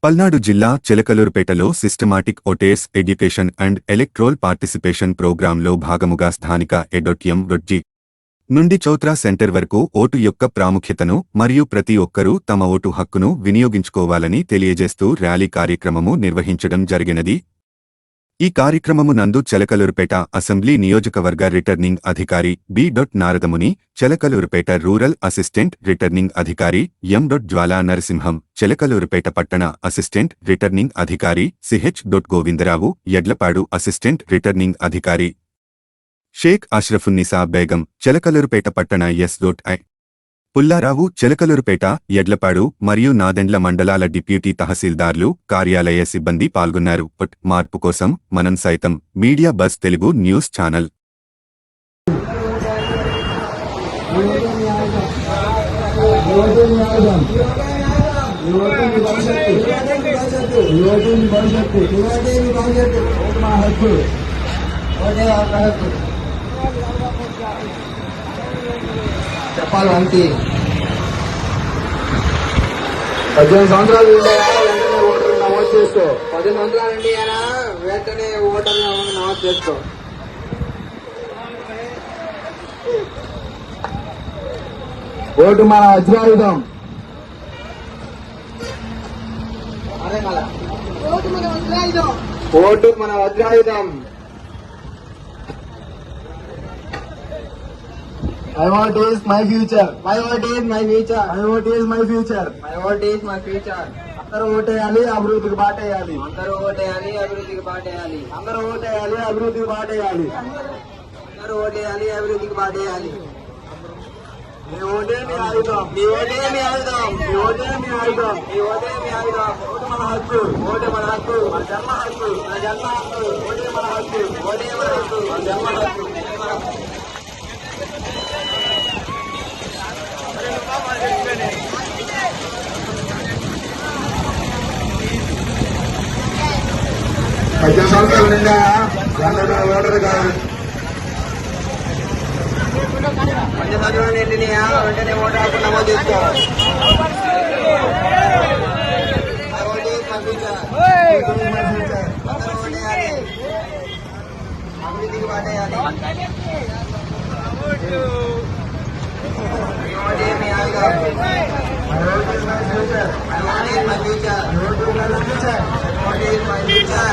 పల్నాడు జిల్లా చిలకలూరుపేటలో systematic voters education and electoral participation ప్రోగ్రాంలో భాగముగా స్థానిక ఎడొట్యం రొడ్జి నుండి చౌత్రా సెంటర్ వరకు ఓటు యొక్క ప్రాముఖ్యతను మరియు ప్రతి ఒక్కరూ తమ ఓటు హక్కును వినియోగించుకోవాలని తెలియజేస్తూ ర్యాలీ కార్యక్రమము నిర్వహించడం జరిగినది. ఈ కార్యక్రమము నందు చిలకలూరుపేట అసెంబ్లీ నియోజకవర్గ రిటర్నింగ్ అధికారి B. Naradamuni, Chilakaluripet rural assistant returning అధికారి ఎం. జ్వాలా నరసింహం, చిలకలూరుపేట పట్టణ అసిస్టెంట్ రిటర్నింగ్ అధికారి CH. Govindarao, Yadlapadu assistant returning అధికారి షేక్ అష్రఫున్నిసా బేగం, చిలకలూరుపేట పట్టణ ఎస్.ఐ. పుల్లారావు, చిలకలూరుపేట, యడ్లపాడు మరియు నాదెండ్ల మండలాల డిప్యూటీ తహసీల్దార్లు, కార్యాలయ సిబ్బంది పాల్గొన్నారు. మార్పు కోసం మనం సైతం media buzz Telugu news channel. చెప్పాలి అంతే. 18 సంవత్సరాలు ఉండేనా వెంటనే ఓటర్ నమోదు చేసుకో. 18 సంవత్సరాలు ఉండేనా వెంటనే ఓటర్ నమోదు చేసుకో. ఓటు మన వజ్రాయుధం. ఓటు మన వజ్రాయుధం. My vote is my future. My vote is my future. My vote is my future. My vote is my future. అందరూ ఓటేయాలి, అభివృద్ధికి బాటేయాలి. అందరూ ఓటేయాలి, అభివృద్ధికి బాటేయాలి. అందరూ ఓటేయాలి, అభివృద్ధికి బాటేయాలి. అందరూ ఓటేయాలి, అభివృద్ధికి బాటేయాలి. మీ ఓటే మీ ఆయుధం. మీ ఓటే మీ ఆయుధం. మీ ఓటే మీ ఆయుధం. మీ ఓటే మీ ఆయుధం. ఓటు మన హక్కు. ఓటు మన హక్కు. మన జన్మ హక్కు. మన జన్మ హక్కు. ఓటే మన హక్కు. ఓటే మన హక్కు. మన జన్మ హక్కు. పద్దెనిమిది సంవత్సరాలు నిండా వెంటనే ఓటర్ కాదు. 18 సంవత్సరాలు నిండినాయా వెంటనే ఓటర్ హక్కు నమోదు చేసుకో. అభివృద్ధికి బాటేయాలి. మీ ఆయుధం. my future. What is my future?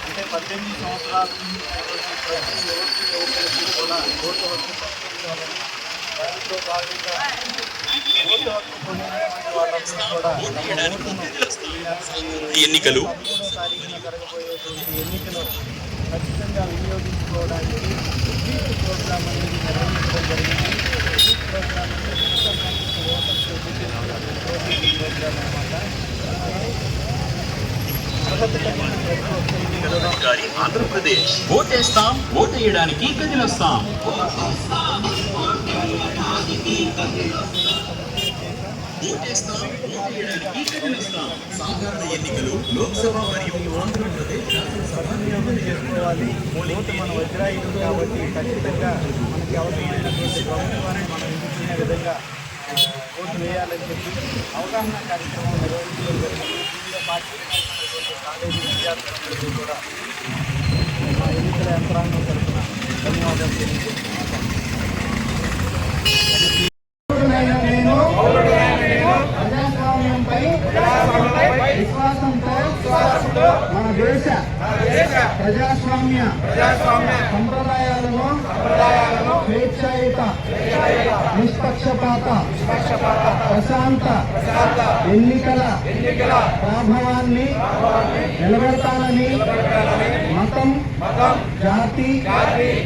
అంటే 18 సంవత్సరాల నుంచి ప్రతి ఓటు కూడా ఓటు హక్కు పొందాలని దాంట్లో భాగంగా ఓటు హక్కు పొందినటువంటి వాళ్ళందరూ కూడా ఎన్నికలు జరగబోయేటువంటి ఎన్నికలు ఖచ్చితంగా వినియోగించుకోవడానికి స్వీట్ ప్రోగ్రామ్ అనేది నిర్వహించడం జరిగింది. స్వీట్ ప్రోగ్రామ్ అనేది ఓటర్స్ ప్రోగ్రామ్ అన్నమాట. ఆంధ్రప్రదేశ్ ఓటేస్తాం, ఓటేయడానికి కదిలొస్తాం. సాధారణ ఎన్నికలు లోక్సభ మరియు ఆంధ్రప్రదేశ్ సద్వినియోగం చేసుకోవాలి. ఓటు మన వజ్రాయుధం కాబట్టి ఖచ్చితంగా మనకి అవసరమైనటువంటి ప్రభుత్వాన్ని మనం ఎన్నుకునే విధంగా ఓటు వేయాలని చెప్పి అవగాహన కార్యక్రమం నిర్వహించడం జరిగింది. వివిధ పార్టీలు కాలేజీ విద్యార్థులందరికీ కూడా మా ఎన్నికల యంత్రాంగం తరఫున ధన్యవాదాలు తెలియజేస్తున్నాను. విశ్వాసంతో మన దేశ ప్రజాస్వామ్య సంప్రదాయాలను స్వేచ్ఛాయుత నిష్పక్షపాత ప్రశాంత ఎన్నికల ప్రాభవాన్ని నిలబెడతానని మతం, జాతి,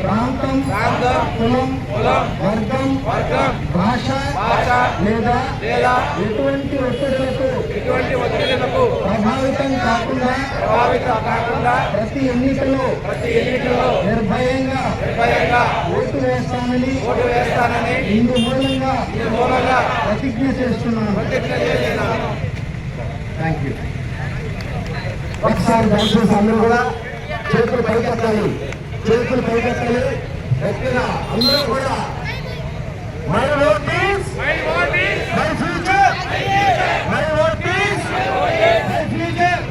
ప్రాంతం, కులం, వర్గం, భాష లేదా ఎటువంటి ఒత్తిడులకు ప్రభావితం కాకుండా ప్రతి ఎన్నికలో నిర్భయంగా ఓటు వేస్తానని ఇందు మూలంగా ప్రతిజ్ఞ చేస్తున్నాను. Thank you. ఒకసారి దయచేసి అందరూ కూడా చేతులు చేతులు పైకెత్తాలి, చేతులు పైకెత్తాలి. గట్టిగా అందరూ కూడా my vote is my future, my vote is my future.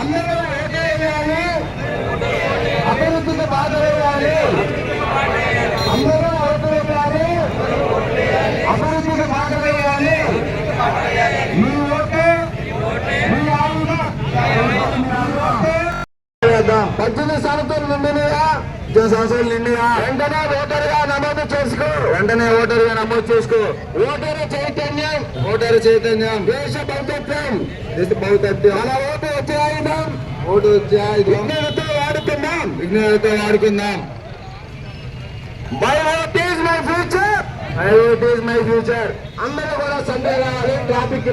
అందరూ ఓటేయాలి, అభివృద్ధికి బాధ వేయాలి. అందరూ ఓటేయాలి, అభివృద్ధికి బాధ వేయాలి. మీ ఓటు మీ ఆయుధం. 18 సంవత్సరాలు నిండినా వెంటనే ఓటరుగా నమోదు చేసుకో. ఓటరు చైతన్యం, దేశ భౌతత్వం, మన ఓటు వచ్చే ఆయుధం, విజ్ఞానంతో వాడుకుందాం. My vote is my future, అందరూ కూడా సందేహాలు ట్రాఫిక్